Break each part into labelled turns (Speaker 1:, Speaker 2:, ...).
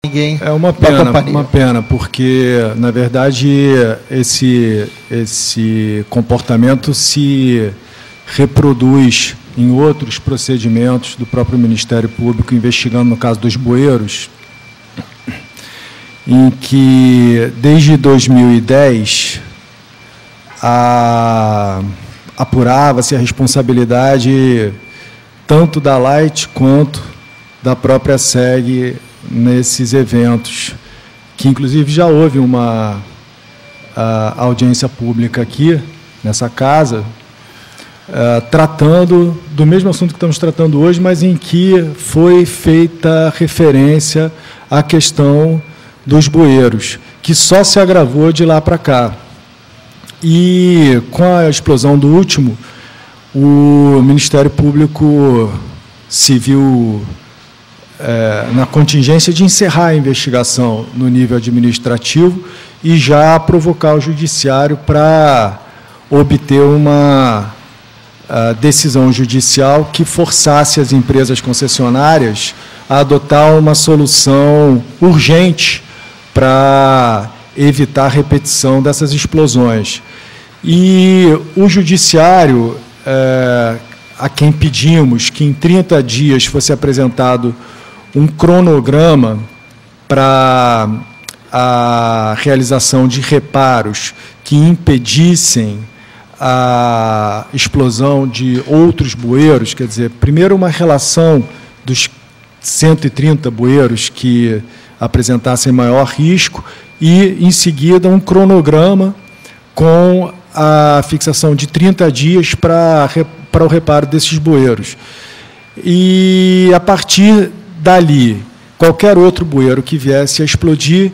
Speaker 1: ninguém
Speaker 2: É uma pena, porque, na verdade, esse comportamento se reproduz em outros procedimentos do próprio Ministério Público, investigando no caso dos bueiros, em que, desde 2010, apurava-se a responsabilidade tanto da Light quanto da própria SEG nesses eventos, que, inclusive, já houve uma audiência pública aqui, nessa casa, tratando do mesmo assunto que estamos tratando hoje, mas em que foi feita referência à questão dos bueiros, que só se agravou de lá para cá. E, com a explosão do último, o Ministério Público se viu na contingência de encerrar a investigação no nível administrativo e já provocar o Judiciário para obter uma decisão judicial que forçasse as empresas concessionárias a adotar uma solução urgente para evitar a repetição dessas explosões. E o Judiciário, a quem pedimos que em 30 dias fosse apresentado um cronograma para a realização de reparos que impedissem a explosão de outros bueiros, quer dizer, primeiro uma relação dos 130 bueiros que apresentassem maior risco e, em seguida, um cronograma com a fixação de 30 dias para o reparo desses bueiros. E, a partir dali, qualquer outro bueiro que viesse a explodir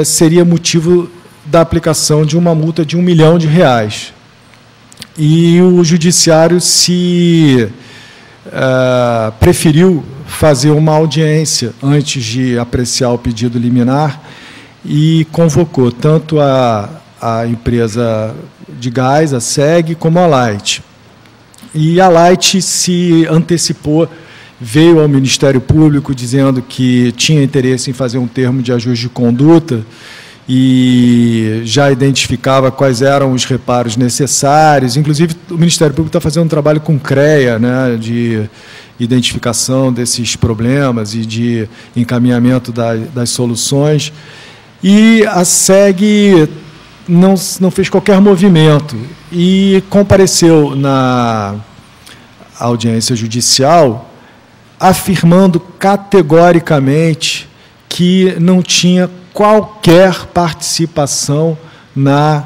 Speaker 2: seria motivo da aplicação de uma multa de R$1 milhão. E o Judiciário preferiu fazer uma audiência antes de apreciar o pedido liminar e convocou tanto a empresa de gás, a SEG, como a Light. E a Light se antecipou, veio ao Ministério Público dizendo que tinha interesse em fazer um termo de ajuste de conduta e já identificava quais eram os reparos necessários. Inclusive, o Ministério Público está fazendo um trabalho com CREA, né, de identificação desses problemas e de encaminhamento das soluções. E a SEG não fez qualquer movimento e compareceu na audiência judicial afirmando categoricamente que não tinha qualquer participação na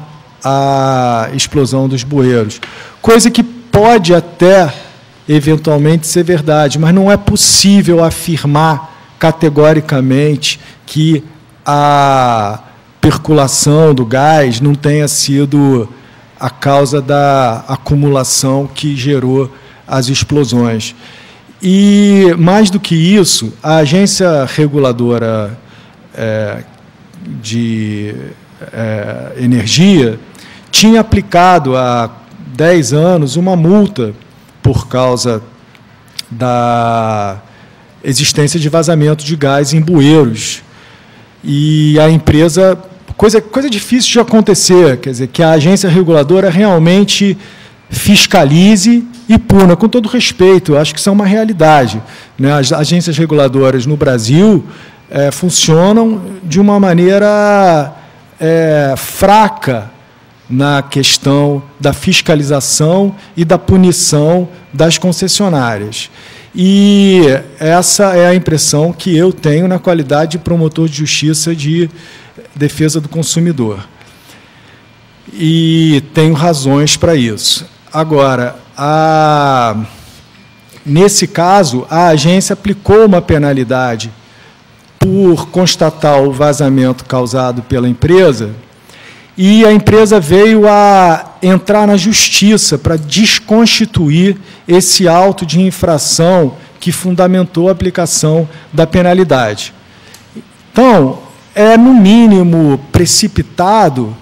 Speaker 2: explosão dos bueiros. Coisa que pode até, eventualmente, ser verdade, mas não é possível afirmar categoricamente que a percolação do gás não tenha sido a causa da acumulação que gerou as explosões. E, mais do que isso, a agência reguladora de energia tinha aplicado há 10 anos uma multa por causa da existência de vazamento de gás em bueiros. E a empresa... Coisa difícil de acontecer, quer dizer, que a agência reguladora realmente fiscalize e puna, com todo respeito. Eu acho que isso é uma realidade, né? As agências reguladoras no Brasil funcionam de uma maneira fraca na questão da fiscalização e da punição das concessionárias. E essa é a impressão que eu tenho na qualidade de promotor de justiça de defesa do consumidor. E tenho razões para isso. Agora, nesse caso, a agência aplicou uma penalidade por constatar o vazamento causado pela empresa, e a empresa veio a entrar na justiça para desconstituir esse auto de infração que fundamentou a aplicação da penalidade. Então, é, no mínimo, precipitado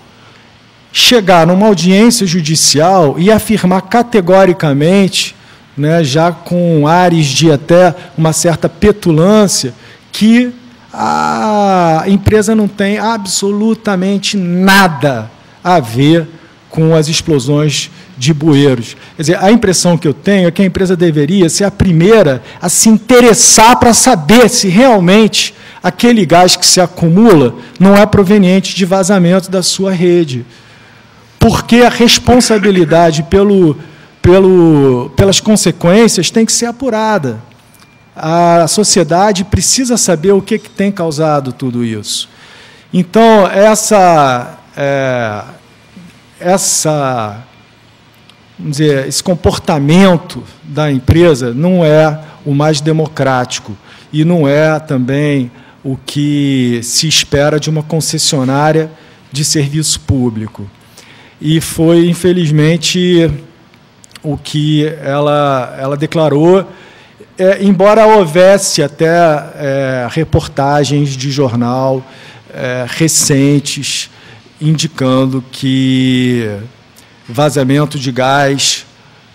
Speaker 2: chegar numa audiência judicial e afirmar categoricamente, né, já com ares de até uma certa petulância, que a empresa não tem absolutamente nada a ver com as explosões de bueiros. Quer dizer, a impressão que eu tenho é que a empresa deveria ser a primeira a se interessar para saber se realmente aquele gás que se acumula não é proveniente de vazamento da sua rede. Porque a responsabilidade pelas consequências tem que ser apurada. A sociedade precisa saber o que tem causado tudo isso. Então, vamos dizer, esse comportamento da empresa não é o mais democrático e não é também o que se espera de uma concessionária de serviço público. E foi, infelizmente, o que ela declarou, embora houvesse até reportagens de jornal recentes indicando que vazamento de gás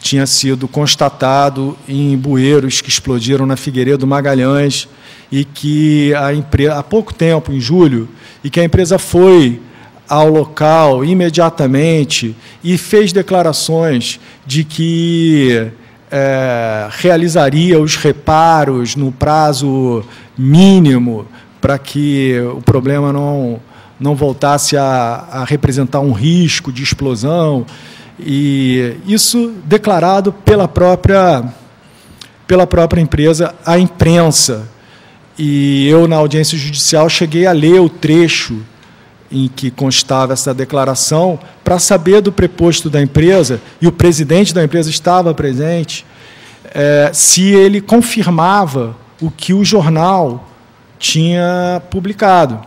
Speaker 2: tinha sido constatado em bueiros que explodiram na Figueiredo Magalhães e que a empresa, há pouco tempo, em julho, e que a empresa foi ao local imediatamente e fez declarações de que realizaria os reparos no prazo mínimo para que o problema não voltasse a representar um risco de explosão, e isso declarado pela própria empresa à imprensa. E eu, na audiência judicial, cheguei a ler o trecho em que constava essa declaração para saber do preposto da empresa, e o presidente da empresa estava presente, se ele confirmava o que o jornal tinha publicado.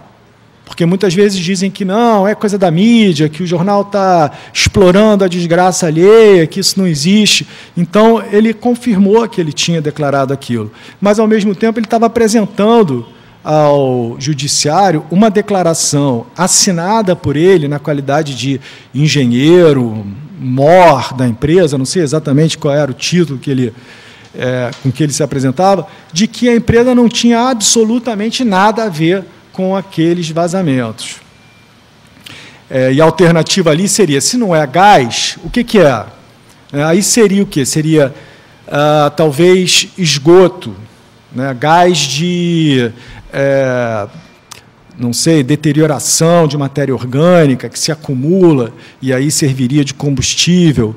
Speaker 2: Porque muitas vezes dizem que não, é coisa da mídia, que o jornal está explorando a desgraça alheia, que isso não existe. Então, ele confirmou que ele tinha declarado aquilo. Mas, ao mesmo tempo, ele estava apresentando ao judiciário uma declaração assinada por ele na qualidade de engenheiro, mor da empresa, não sei exatamente qual era o título com que ele se apresentava, de que a empresa não tinha absolutamente nada a ver com aqueles vazamentos. E a alternativa ali seria, se não é gás, o que é? Aí seria o quê? Seria, talvez, esgoto, né? Gás de, não sei, deterioração de matéria orgânica que se acumula e aí serviria de combustível.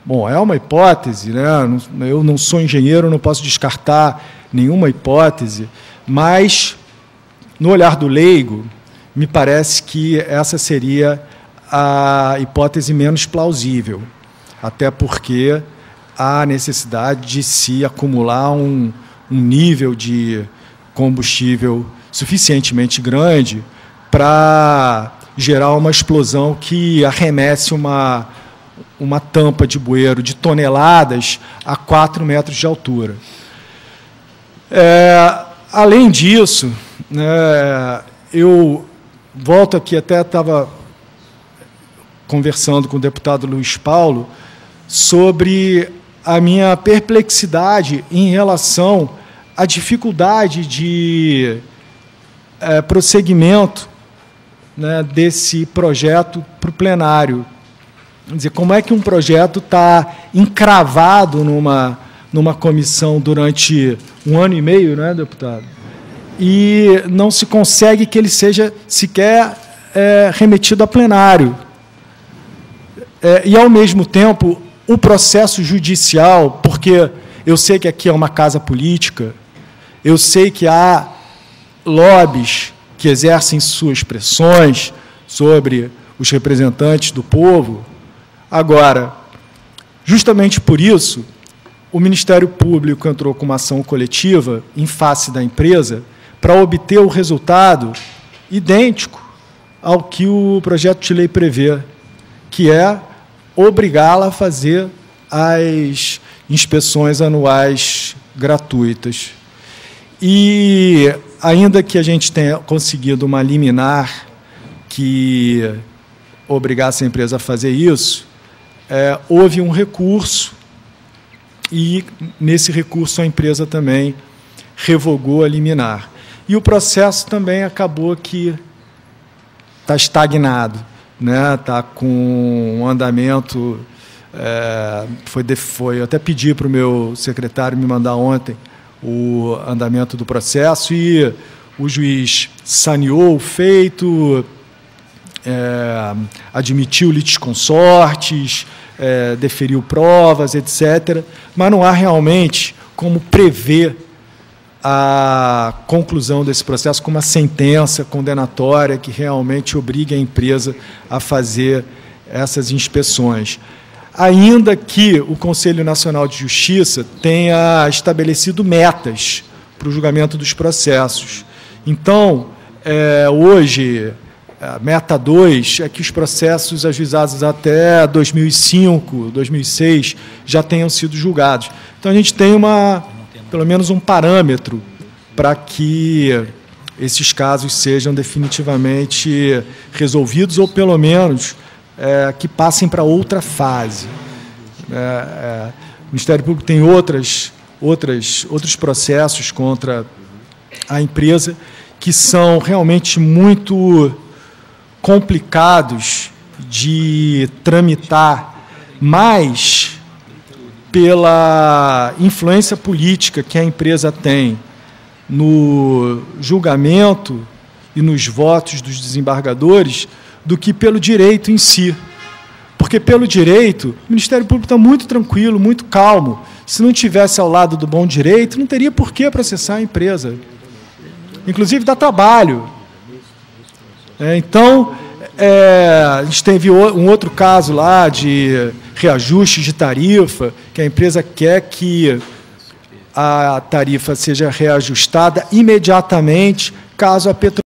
Speaker 2: Bom, é uma hipótese, né? Eu não sou engenheiro, não posso descartar nenhuma hipótese, mas, no olhar do leigo, me parece que essa seria a hipótese menos plausível, até porque há necessidade de se acumular um nível de combustível suficientemente grande para gerar uma explosão que arremesse uma tampa de bueiro de toneladas a 4 metros de altura. Além disso, eu volto aqui, até estava conversando com o deputado Luiz Paulo sobre a minha perplexidade em relação à dificuldade de prosseguimento, né, desse projeto para o plenário. Quer dizer, como é que um projeto está encravado numa comissão durante 1 ano e meio, né, deputado? E não se consegue que ele seja sequer remetido a plenário. E, ao mesmo tempo, o processo judicial, porque eu sei que aqui é uma casa política, eu sei que há lobbies que exercem suas pressões sobre os representantes do povo. Agora, justamente por isso, o Ministério Público entrou com uma ação coletiva em face da empresa para obter o resultado idêntico ao que o projeto de lei prevê, que é obrigá-la a fazer as inspeções anuais gratuitas. E, ainda que a gente tenha conseguido uma liminar que obrigasse a empresa a fazer isso, houve um recurso, e, nesse recurso, a empresa também revogou a liminar. e o processo também acabou que está estagnado, né? Está com um andamento... eu até pedi para o meu secretário me mandar ontem o andamento do processo e o juiz saneou o feito, admitiu litisconsortes, deferiu provas, etc. Mas não há realmente como prever a conclusão desse processo com uma sentença condenatória que realmente obrigue a empresa a fazer essas inspeções. Ainda que o Conselho Nacional de Justiça tenha estabelecido metas para o julgamento dos processos. Então, hoje, a meta 2 é que os processos ajuizados até 2005, 2006, já tenham sido julgados. Então, a gente tem pelo menos um parâmetro para que esses casos sejam definitivamente resolvidos ou, pelo menos, que passem para outra fase. O Ministério Público tem outros processos contra a empresa que são realmente muito complicados de tramitar, mas pela influência política que a empresa tem no julgamento e nos votos dos desembargadores, do que pelo direito em si. Porque, pelo direito, o Ministério Público está muito tranquilo, muito calmo. Se não tivesse ao lado do bom direito, não teria por que processar a empresa. Inclusive, dá trabalho. Então, a gente teve um outro caso lá de reajuste de tarifa, que a empresa quer que a tarifa seja reajustada imediatamente, caso a Petrobras